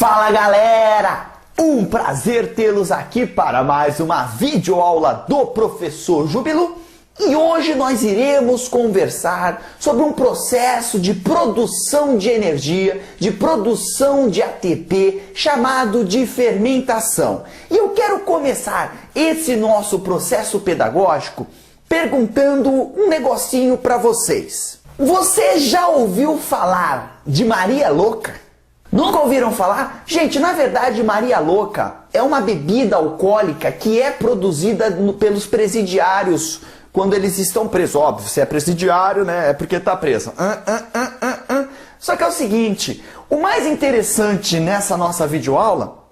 Fala galera, um prazer tê-los aqui para mais uma videoaula do Professor Júbilo e hoje nós iremos conversar sobre um processo de produção de energia, de produção de ATP chamado de fermentação. E eu quero começar esse nosso processo pedagógico perguntando um negocinho para vocês. Você já ouviu falar de Maria Louca? Nunca ouviram falar? Gente, na verdade, Maria Louca é uma bebida alcoólica que é produzida pelos presidiários quando eles estão presos. Óbvio, se é presidiário, né, é porque está preso. Só que é o seguinte, o mais interessante nessa nossa videoaula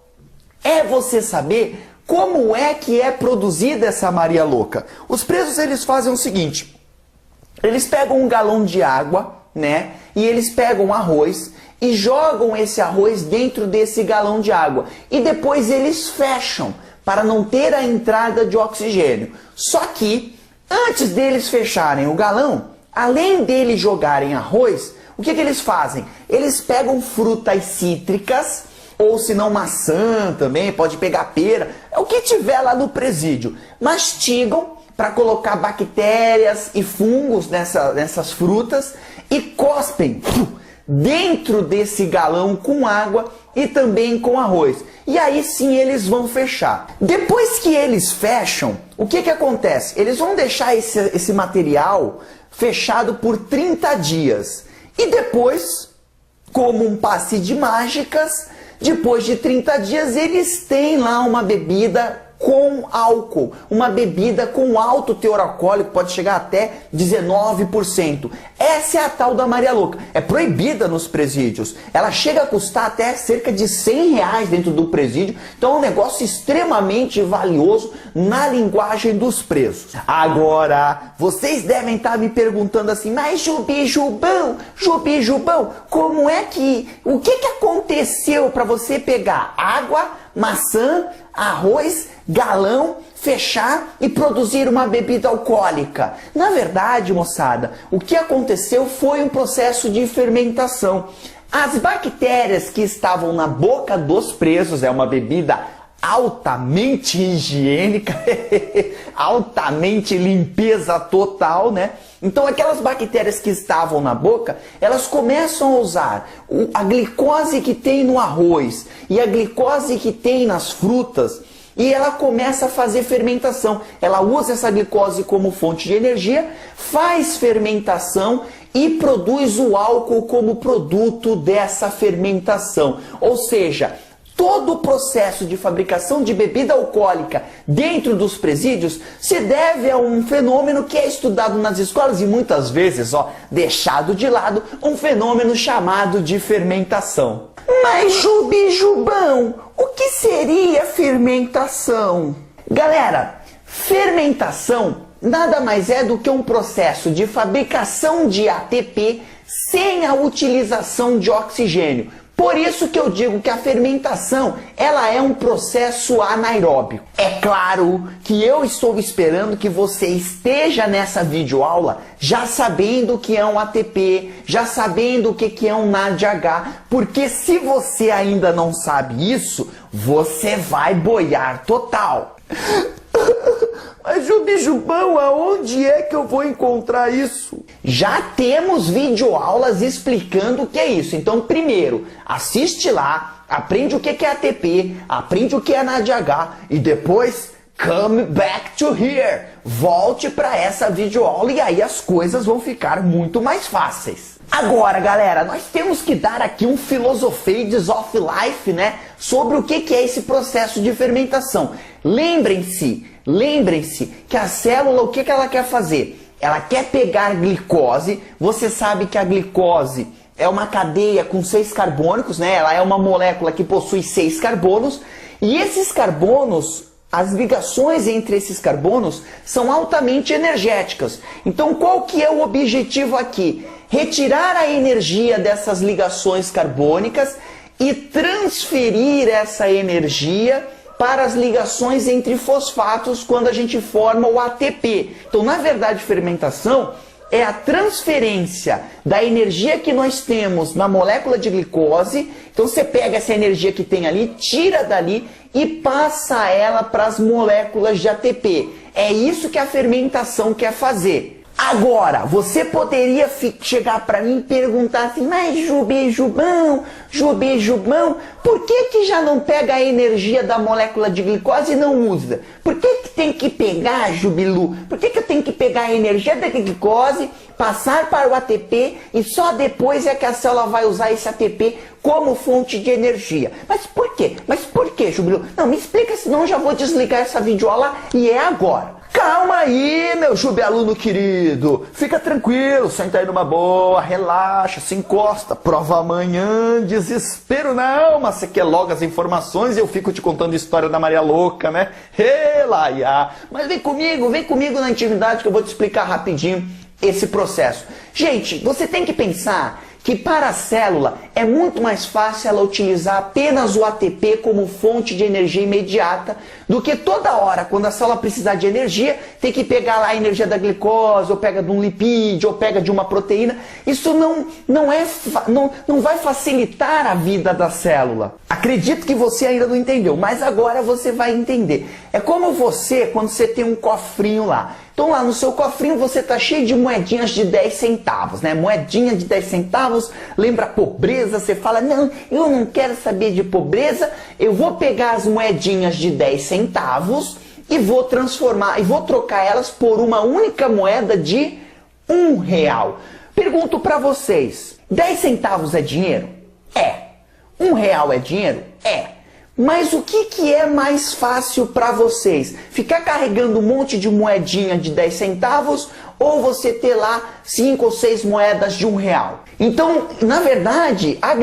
é você saber como é que é produzida essa Maria Louca. Os presos, eles fazem o seguinte, eles pegam um galão de água, né, e eles pegam arroz e jogam esse arroz dentro desse galão de água. E depois eles fecham para não ter a entrada de oxigênio. Só que, antes deles fecharem o galão, além deles jogarem arroz, o que eles fazem? Eles pegam frutas cítricas, ou se não maçã também, pode pegar pera, é o que tiver lá no presídio. Mastigam para colocar bactérias e fungos nessas frutas e cospem dentro desse galão com água e também com arroz. E aí sim eles vão fechar. Depois que eles fecham, o que acontece? Eles vão deixar esse material fechado por 30 dias. E depois, como um passe de mágicas, depois de 30 dias eles têm lá uma bebida com álcool, uma bebida com alto teor alcoólico, pode chegar até 19%. Essa é a tal da Maria Louca. É proibida nos presídios. Ela chega a custar até cerca de R$100 dentro do presídio. Então é um negócio extremamente valioso na linguagem dos presos. Agora, vocês devem estar me perguntando assim, mas Jubijubão, como é que... O que aconteceu para você pegar água, maçã, arroz, galão, fechar e produzir uma bebida alcoólica? Na verdade, moçada, o que aconteceu foi um processo de fermentação. As bactérias que estavam na boca dos presos, é uma bebida altamente higiênica, altamente limpeza total, né? Então aquelas bactérias que estavam na boca, elas começam a usar a glicose que tem no arroz e a glicose que tem nas frutas e ela começa a fazer fermentação. Ela usa essa glicose como fonte de energia, faz fermentação e produz o álcool como produto dessa fermentação. Ou seja, todo o processo de fabricação de bebida alcoólica dentro dos presídios se deve a um fenômeno que é estudado nas escolas e muitas vezes, deixado de lado, um fenômeno chamado de fermentação. Mas Jubijubão, o que seria fermentação? Galera, fermentação nada mais é do que um processo de fabricação de ATP sem a utilização de oxigênio. Por isso que eu digo que a fermentação, ela é um processo anaeróbico. É claro que eu estou esperando que você esteja nessa videoaula já sabendo o que é um ATP, já sabendo o que é um NADH, porque se você ainda não sabe isso, você vai boiar total. Mas Jubijubão, aonde é que eu vou encontrar isso? Já temos videoaulas explicando o que é isso. Então, primeiro, assiste lá, aprende o que é ATP, aprende o que é NADH e depois, come back to here. Volte para essa videoaula e aí as coisas vão ficar muito mais fáceis. Agora, galera, nós temos que dar aqui um Philosophies of Life, né? Sobre o que é esse processo de fermentação. Lembrem-se que a célula, o que ela quer fazer? Ela quer pegar glicose. Você sabe que a glicose é uma cadeia com 6 carbônicos, né? Ela é uma molécula que possui 6 carbonos. E esses carbonos, as ligações entre esses carbonos são altamente energéticas. Então, qual que é o objetivo aqui? Retirar a energia dessas ligações carbônicas e transferir essa energia para as ligações entre fosfatos quando a gente forma o ATP. Então, na verdade, fermentação é a transferência da energia que nós temos na molécula de glicose. Então você pega essa energia que tem ali, tira dali e passa ela para as moléculas de ATP. É isso que a fermentação quer fazer. Agora, você poderia chegar para mim e perguntar assim, mas Jubão, por que já não pega a energia da molécula de glicose e não usa? Por que tem que pegar, Jubilu? Por que eu tenho que pegar a energia da glicose, passar para o ATP e só depois é que a célula vai usar esse ATP como fonte de energia? Mas por quê? Jubilu? Não, me explica, senão eu já vou desligar essa videoaula e é agora. Calma aí, meu Jubialuno querido. Fica tranquilo, senta aí numa boa, relaxa, se encosta. Prova amanhã, desespero não. Mas você quer logo as informações e eu fico te contando a história da Maria Louca, né? Relaia. Mas vem comigo na intimidade que eu vou te explicar rapidinho esse processo. Gente, você tem que pensar que para a célula é muito mais fácil ela utilizar apenas o ATP como fonte de energia imediata do que toda hora, quando a célula precisar de energia, tem que pegar lá a energia da glicose, ou pega de um lipídio, ou pega de uma proteína. Isso não vai facilitar a vida da célula. Acredito que você ainda não entendeu, mas agora você vai entender. É como você, quando você tem um cofrinho lá. Então lá no seu cofrinho você tá cheio de moedinhas de 10 centavos, né? Moedinha de 10 centavos, lembra pobreza, você fala, não, eu não quero saber de pobreza, eu vou pegar as moedinhas de 10 centavos e vou transformar, e vou trocar elas por uma única moeda de R$1. Pergunto para vocês, 10 centavos é dinheiro? É. R$1 é dinheiro? É. Mas o que é mais fácil para vocês? Ficar carregando um monte de moedinha de 10 centavos ou você ter lá 5 ou 6 moedas de R$1? Então, na verdade, as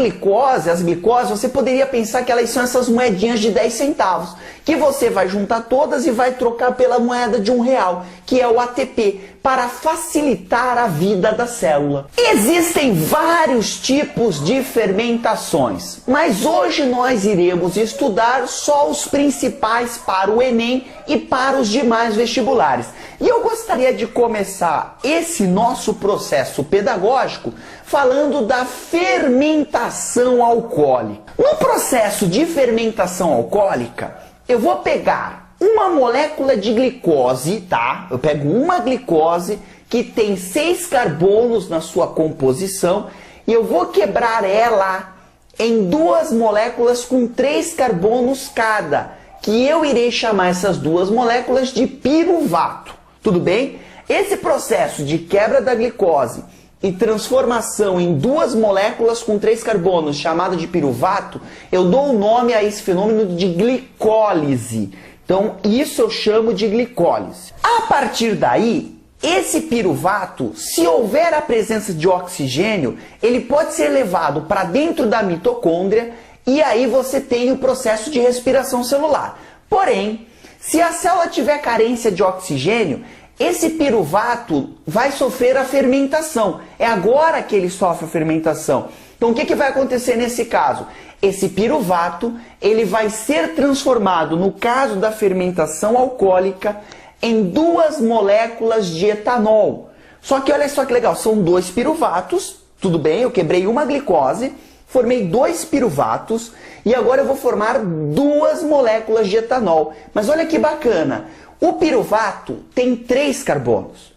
glicoses, você poderia pensar que elas são essas moedinhas de 10 centavos, que você vai juntar todas e vai trocar pela moeda de R$1, que é o ATP, para facilitar a vida da célula. Existem vários tipos de fermentações, mas hoje nós iremos estudar só os principais para o Enem e para os demais vestibulares. E eu gostaria de começar esse nosso processo pedagógico falando da fermentação alcoólica. No processo de fermentação alcoólica, eu vou pegar uma molécula de glicose, tá? Eu pego uma glicose que tem 6 carbonos na sua composição e eu vou quebrar ela em 2 moléculas com 3 carbonos cada, que eu irei chamar essas 2 moléculas de piruvato. Tudo bem? Esse processo de quebra da glicose e transformação em 2 moléculas com 3 carbonos, chamado de piruvato, eu dou o nome a esse fenômeno de glicólise. Então, isso eu chamo de glicólise. A partir daí, esse piruvato, se houver a presença de oxigênio, ele pode ser levado para dentro da mitocôndria e aí você tem o processo de respiração celular. Porém, se a célula tiver carência de oxigênio, esse piruvato vai sofrer a fermentação. É agora que ele sofre a fermentação. Então o que vai acontecer nesse caso? Esse piruvato ele vai ser transformado, no caso da fermentação alcoólica, em 2 moléculas de etanol. Só que olha só que legal, são 2 piruvatos, tudo bem, eu quebrei uma glicose, formei 2 piruvatos e agora eu vou formar 2 moléculas de etanol. Mas olha que bacana, o piruvato tem 3 carbonos.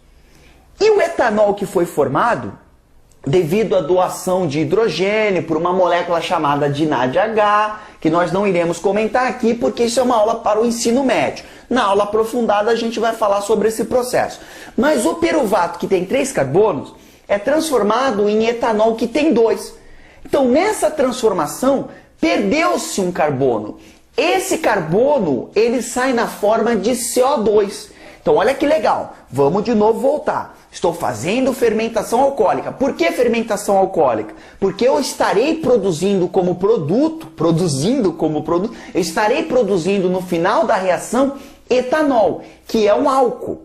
E o etanol que foi formado, devido à doação de hidrogênio por uma molécula chamada de NADH, que nós não iremos comentar aqui porque isso é uma aula para o ensino médio. Na aula aprofundada a gente vai falar sobre esse processo. Mas o piruvato que tem 3 carbonos é transformado em etanol que tem 2. Então nessa transformação perdeu-se um carbono. Esse carbono ele sai na forma de CO2. Então olha que legal, vamos de novo voltar. Estou fazendo fermentação alcoólica. Por que fermentação alcoólica? Porque eu estarei produzindo como produto, eu estarei produzindo no final da reação etanol, que é um álcool.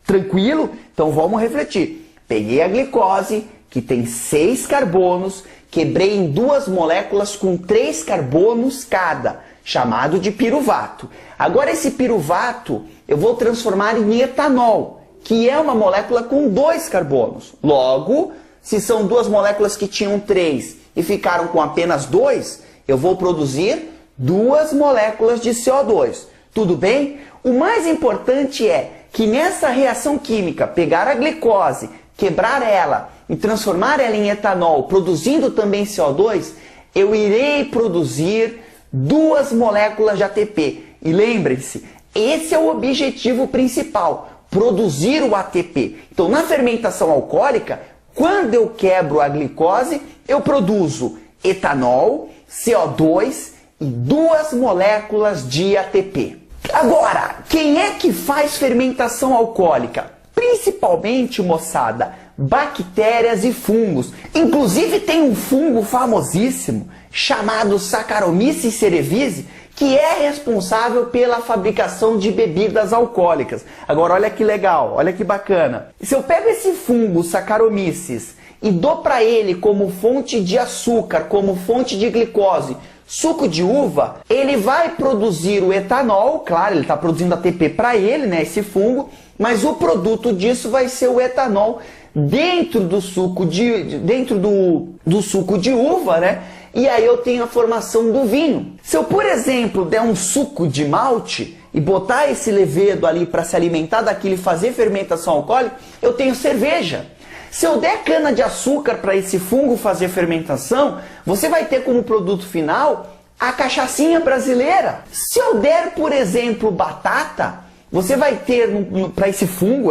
Tranquilo? Então vamos refletir. Peguei a glicose, que tem 6 carbonos, quebrei em 2 moléculas com 3 carbonos cada, chamado de piruvato. Agora esse piruvato eu vou transformar em etanol, que é uma molécula com 2 carbonos. Logo, se são 2 moléculas que tinham 3 e ficaram com apenas 2, eu vou produzir 2 moléculas de CO2. Tudo bem? O mais importante é que nessa reação química, pegar a glicose, quebrar ela e transformar ela em etanol, produzindo também CO2, eu irei produzir 2 moléculas de ATP. E lembrem-se, esse é o objetivo principal, produzir o ATP. Então, na fermentação alcoólica, quando eu quebro a glicose, eu produzo etanol, CO2 e 2 moléculas de ATP. Agora, quem é que faz fermentação alcoólica? Principalmente, moçada, bactérias e fungos. Inclusive tem um fungo famosíssimo chamado Saccharomyces cerevisiae, que é responsável pela fabricação de bebidas alcoólicas. Agora olha que legal, olha que bacana. Se eu pego esse fungo Saccharomyces e dou para ele como fonte de açúcar, como fonte de glicose, suco de uva, ele vai produzir o etanol, claro, ele está produzindo ATP para ele, né, esse fungo, mas o produto disso vai ser o etanol dentro do suco do suco de uva, né? E aí eu tenho a formação do vinho. Se eu, por exemplo, der um suco de malte e botar esse levedo ali para se alimentar daquilo e fazer fermentação alcoólica, eu tenho cerveja. Se eu der cana de açúcar para esse fungo fazer fermentação, você vai ter como produto final a cachaçinha brasileira. Se eu der, por exemplo, batata, você vai ter para esse fungo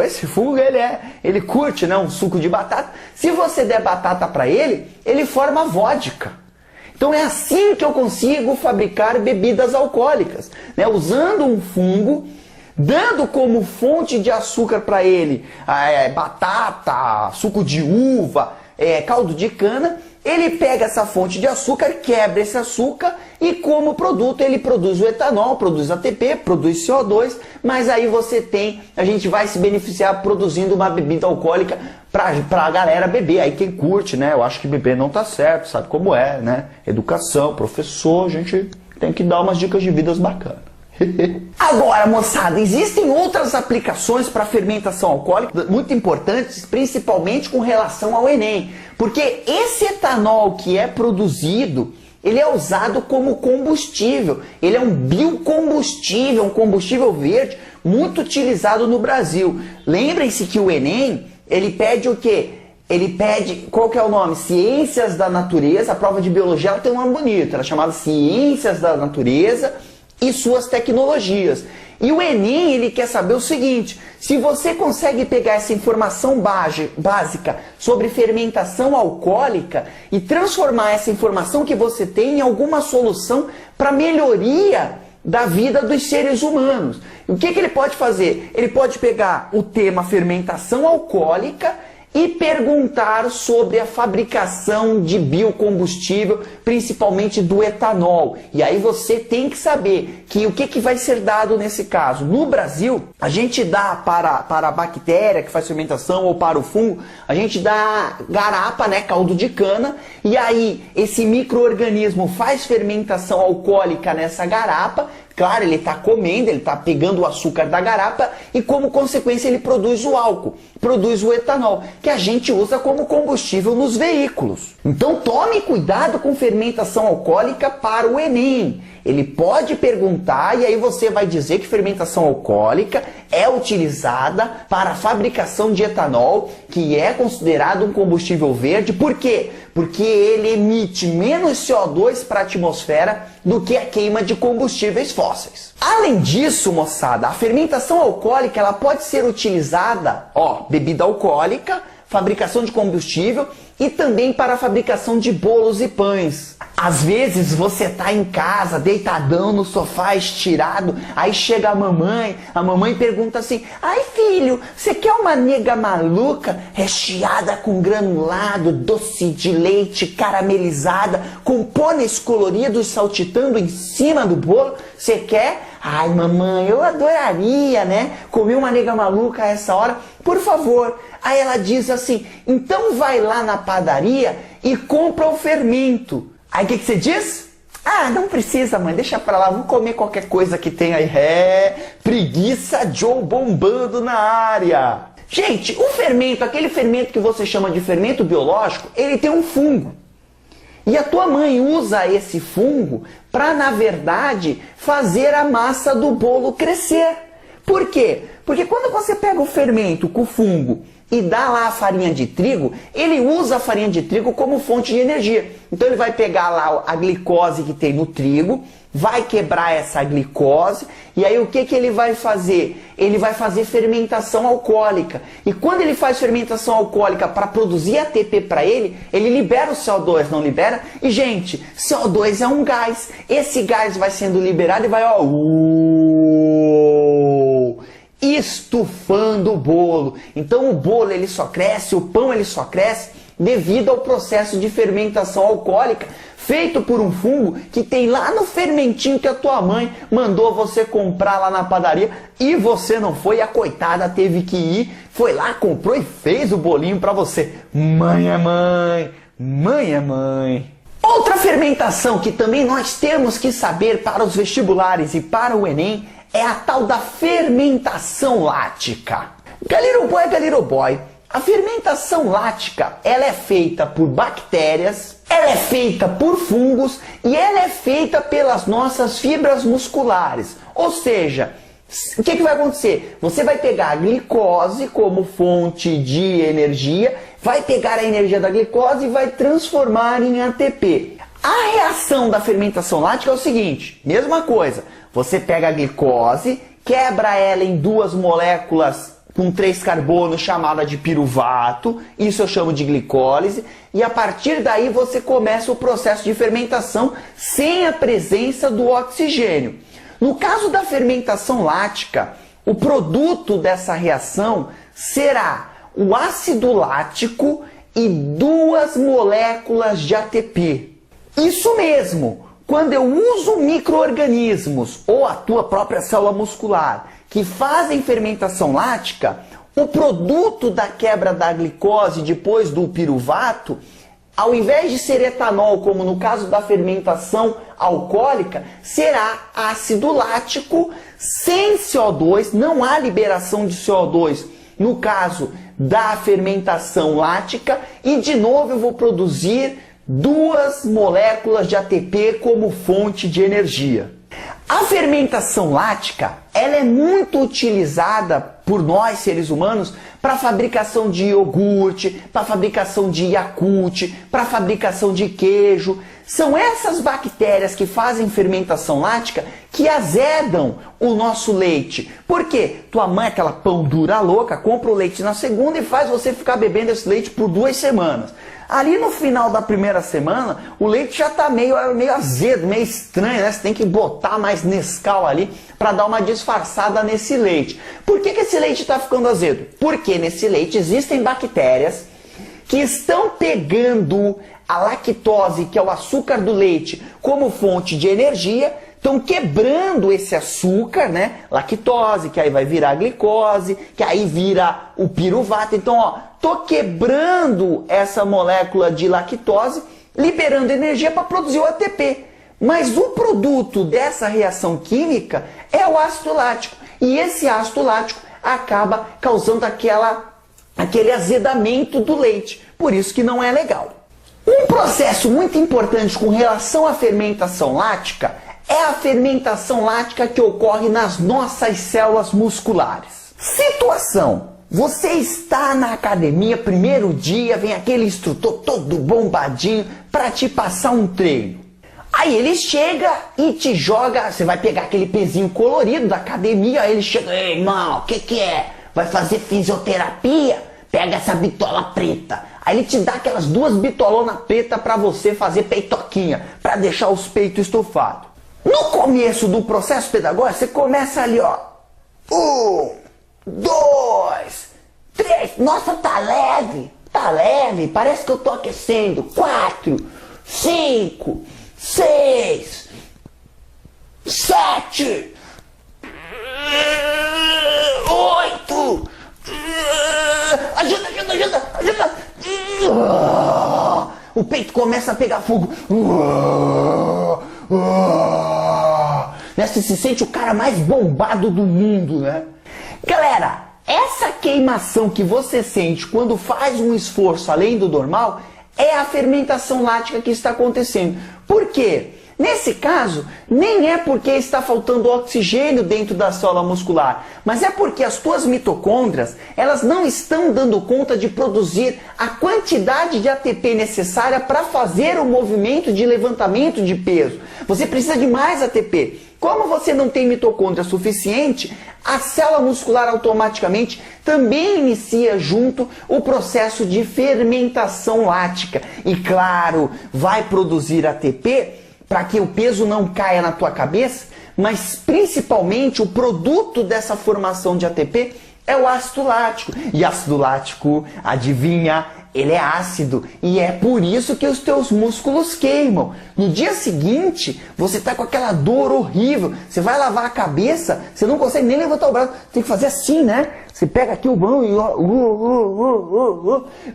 ele curte, né, um suco de batata. Se você der batata para ele forma vodka. Então é assim que eu consigo fabricar bebidas alcoólicas, né, usando um fungo, dando como fonte de açúcar para ele batata, suco de uva, caldo de cana. Ele pega essa fonte de açúcar, quebra esse açúcar e como produto ele produz o etanol, produz ATP, produz CO2, mas aí a gente vai se beneficiar produzindo uma bebida alcoólica pra galera beber. Aí quem curte, né? Eu acho que beber não tá certo, sabe como é, né? Educação, professor, a gente tem que dar umas dicas de vidas bacanas. Agora, moçada, existem outras aplicações para fermentação alcoólica muito importantes, principalmente com relação ao Enem, porque esse etanol que é produzido, ele é usado como combustível, ele é um biocombustível, um combustível verde muito utilizado no Brasil. Lembrem-se que o Enem, ele pede o quê? Ele pede, qual que é o nome? Ciências da Natureza. A prova de biologia ela tem um nome bonito, ela é chamada Ciências da Natureza e suas tecnologias. E o Enem, ele quer saber o seguinte: se você consegue pegar essa informação básica sobre fermentação alcoólica e transformar essa informação que você tem em alguma solução para melhoria da vida dos seres humanos. O que ele pode fazer? Ele pode pegar o tema fermentação alcoólica e perguntar sobre a fabricação de biocombustível, principalmente do etanol. E aí você tem que saber que o que vai ser dado nesse caso. No Brasil, a gente dá para a bactéria que faz fermentação ou para o fungo, a gente dá garapa, né, caldo de cana, e aí esse micro-organismo faz fermentação alcoólica nessa garapa. Claro, ele está comendo, ele está pegando o açúcar da garapa e, como consequência, ele produz o álcool, produz o etanol, que a gente usa como combustível nos veículos. Então tome cuidado com fermentação alcoólica para o Enem. Ele pode perguntar e aí você vai dizer que fermentação alcoólica é utilizada para a fabricação de etanol, que é considerado um combustível verde. Por quê? Porque ele emite menos CO2 para a atmosfera do que a queima de combustíveis fósseis. Além disso, moçada, a fermentação alcoólica ela pode ser utilizada, bebida alcoólica, fabricação de combustível e também para a fabricação de bolos e pães. Às vezes você tá em casa, deitadão no sofá, estirado, aí chega a mamãe pergunta assim: ai filho, você quer uma nega maluca, recheada com granulado, doce de leite, caramelizada, com pôneis coloridos saltitando em cima do bolo? Você quer? Ai mamãe, eu adoraria, né, comer uma nega maluca a essa hora, por favor. Aí ela diz assim: então vai lá na padaria e compra o fermento. Aí o que você diz? Ah, não precisa, mãe, deixa pra lá, vou comer qualquer coisa que tem aí. Preguiça Joe bombando na área. Gente, o fermento, aquele fermento que você chama de fermento biológico, ele tem um fungo. E a tua mãe usa esse fungo para, na verdade, fazer a massa do bolo crescer. Por quê? Porque quando você pega o fermento com o fungo e dá lá a farinha de trigo, ele usa a farinha de trigo como fonte de energia. Então ele vai pegar lá a glicose que tem no trigo, vai quebrar essa glicose, e aí o que ele vai fazer? Ele vai fazer fermentação alcoólica. E quando ele faz fermentação alcoólica para produzir ATP para ele libera o CO2, não libera? E gente, CO2 é um gás. Esse gás vai sendo liberado e vai, ó, estufando o bolo. Então o bolo ele só cresce, o pão ele só cresce devido ao processo de fermentação alcoólica feito por um fungo que tem lá no fermentinho que a tua mãe mandou você comprar lá na padaria e você não foi, a coitada teve que ir, foi lá, comprou e fez o bolinho para você. Mãe é mãe, mãe é mãe. Outra fermentação que também nós temos que saber para os vestibulares e para o Enem é a tal da fermentação lática. Galera boy, a fermentação lática, ela é feita por bactérias, ela é feita por fungos e ela é feita pelas nossas fibras musculares. Ou seja, o que vai acontecer? Você vai pegar a glicose como fonte de energia, vai pegar a energia da glicose e vai transformar em ATP. A reação da fermentação lática é o seguinte, mesma coisa, você pega a glicose, quebra ela em duas moléculas com 3 carbonos chamada de piruvato, isso eu chamo de glicólise, e a partir daí você começa o processo de fermentação sem a presença do oxigênio. No caso da fermentação lática, o produto dessa reação será o ácido lático e 2 moléculas de ATP. Isso mesmo, quando eu uso micro-organismos ou a tua própria célula muscular que fazem fermentação lática, o produto da quebra da glicose depois do piruvato, ao invés de ser etanol, como no caso da fermentação alcoólica, será ácido lático sem CO2, não há liberação de CO2 no caso da fermentação lática, e de novo eu vou produzir 2 moléculas de ATP como fonte de energia. A fermentação lática, ela é muito utilizada por nós, seres humanos, para a fabricação de iogurte, para a fabricação de Yakult, para a fabricação de queijo. São essas bactérias que fazem fermentação lática que azedam o nosso leite. Por quê? Tua mãe, aquela pão dura louca, compra o leite na segunda e faz você ficar bebendo esse leite por 2 semanas. Ali no final da primeira semana, o leite já está meio azedo, meio estranho, né? Você tem que botar mais Nescau ali para dar uma disfarçada nesse leite. Por que esse leite está ficando azedo? Porque nesse leite existem bactérias que estão pegando a lactose, que é o açúcar do leite, como fonte de energia, estão quebrando esse açúcar, né? Lactose, que aí vai virar glicose, que aí vira o piruvato. Então, ó, tô quebrando essa molécula de lactose, liberando energia para produzir o ATP. Mas o produto dessa reação química é o ácido lático. E esse ácido lático acaba causando aquele azedamento do leite. Por isso que não é legal. Um processo muito importante com relação à fermentação lática é a fermentação lática que ocorre nas nossas células musculares. Situação: você está na academia, primeiro dia, vem aquele instrutor todo bombadinho para te passar um treino. Aí ele chega e te joga, você vai pegar aquele pezinho colorido da academia, aí ele chega: ei, irmão, o que é? Vai fazer fisioterapia? Pega essa bitola preta. Aí ele te dá aquelas 2 bitolonas pretas para você fazer peitoquinha, para deixar os peitos estufados. No começo do processo pedagógico, você começa ali, ó. 1, 2, 3. Nossa, tá leve. Tá leve. Parece que eu tô aquecendo. 4, 5, 6, 7, 8. Ajuda. O peito começa a pegar fogo. Né? Você se sente o cara mais bombado do mundo, né? Galera, essa Essa queimação que você sente quando faz um esforço além do normal é a fermentação lática que está acontecendo. Por quê? Nesse caso, nem é porque está faltando oxigênio dentro da célula muscular, mas é porque as tuas mitocôndrias, elas não estão dando conta de produzir a quantidade de ATP necessária para fazer o movimento de levantamento de peso. Você precisa de mais ATP. Como você não tem mitocôndria suficiente, a célula muscular automaticamente também inicia junto o processo de fermentação lática. E claro, vai produzir ATP para que o peso não caia na tua cabeça, mas principalmente o produto dessa formação de ATP é o ácido lático. E ácido lático, adivinha, ele é ácido e é por isso que os teus músculos queimam. No dia seguinte, você está com aquela dor horrível, você vai lavar a cabeça, você não consegue nem levantar o braço, tem que fazer assim, né? Você pega aqui o banho e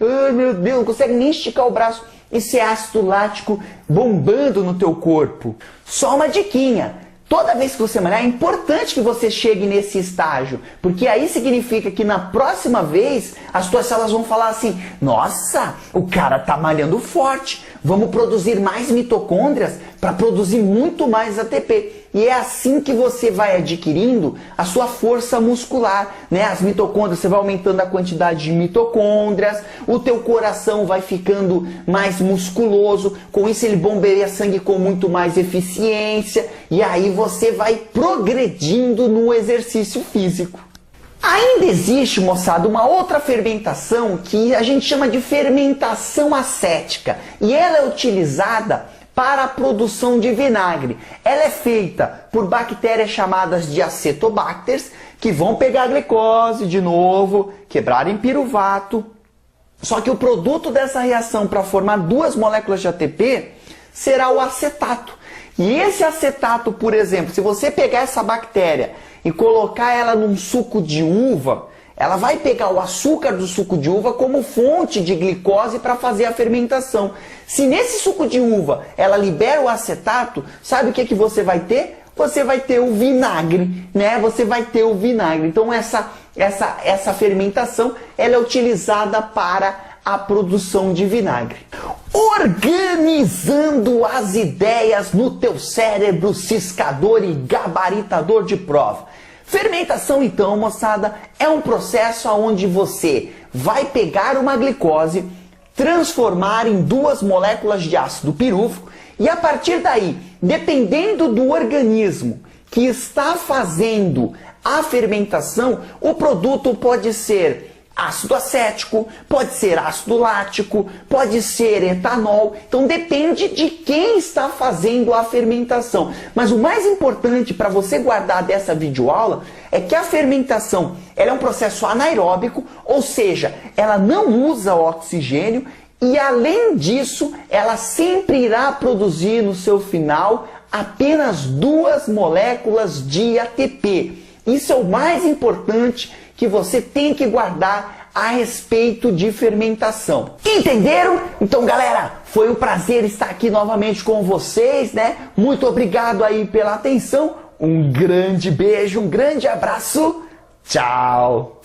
ai meu Deus, não consegue nem esticar o braço. Esse ácido lático bombando no teu corpo. Só uma diquinha. Toda vez que você malhar, é importante que você chegue nesse estágio, porque aí significa que na próxima vez as tuas células vão falar assim: nossa, o cara tá malhando forte, vamos produzir mais mitocôndrias para produzir muito mais ATP. E é assim que você vai adquirindo a sua força muscular, né? As mitocôndrias, você vai aumentando a quantidade de mitocôndrias, o teu coração vai ficando mais musculoso, com isso ele bombeia sangue com muito mais eficiência, e aí você vai progredindo no exercício físico. Ainda existe, moçada, uma outra fermentação que a gente chama de fermentação acética, e ela é utilizada para a produção de vinagre. Ela é feita por bactérias chamadas de acetobacters, que vão pegar a glicose de novo, quebrar em piruvato. Só que o produto dessa reação para formar duas moléculas de ATP será o acetato. E esse acetato, por exemplo, se você pegar essa bactéria e colocar ela num suco de uva, ela vai pegar o açúcar do suco de uva como fonte de glicose para fazer a fermentação. Se nesse suco de uva ela libera o acetato, sabe o que você vai ter? Você vai ter o vinagre, né? Você vai ter o vinagre. Então essa fermentação ela é utilizada para a produção de vinagre. Organizando as ideias no teu cérebro ciscador e gabaritador de prova. Fermentação, então, moçada, é um processo onde você vai pegar uma glicose, transformar em duas moléculas de ácido pirúvico e a partir daí, dependendo do organismo que está fazendo a fermentação, o produto pode ser ácido acético, pode ser ácido lático, pode ser etanol. Então depende de quem está fazendo a fermentação. Mas o mais importante para você guardar dessa videoaula é que a fermentação ela é um processo anaeróbico, ou seja, ela não usa oxigênio e além disso, ela sempre irá produzir no seu final apenas duas moléculas de ATP. Isso é o mais importante que você tem que guardar a respeito de fermentação. Entenderam? Então, galera, foi um prazer estar aqui novamente com vocês, né? Muito obrigado aí pela atenção. Um grande beijo, um grande abraço. Tchau!